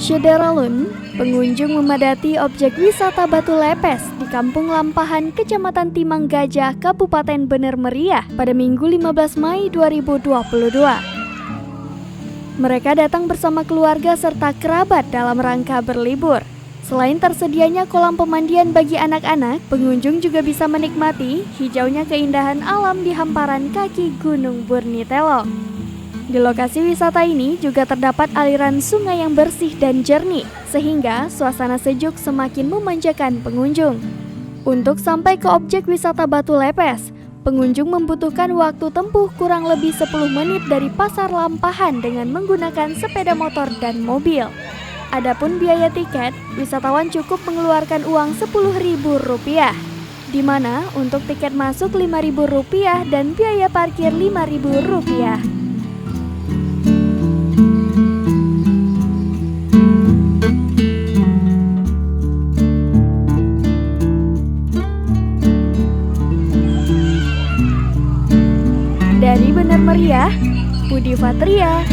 Syederalun, pengunjung memadati objek wisata Batu Lepes di Kampung Lampahan, Kecamatan Timang Gajah, Kabupaten Bener Meriah pada Minggu 15 Mei 2022. Mereka datang bersama keluarga serta kerabat dalam rangka berlibur. Selain tersedianya kolam pemandian bagi anak-anak, pengunjung juga bisa menikmati hijaunya keindahan alam di hamparan kaki Gunung Burnitelong. Di lokasi wisata ini juga terdapat aliran sungai yang bersih dan jernih, sehingga suasana sejuk semakin memanjakan pengunjung. Untuk sampai ke objek wisata Batu Lepes, pengunjung membutuhkan waktu tempuh kurang lebih 10 menit dari Pasar Lampahan dengan menggunakan sepeda motor dan mobil. Adapun biaya tiket, wisatawan cukup mengeluarkan uang Rp10.000, di mana untuk tiket masuk Rp5.000 dan biaya parkir Rp5.000. Dari Bener Meriah, Budi Fatria,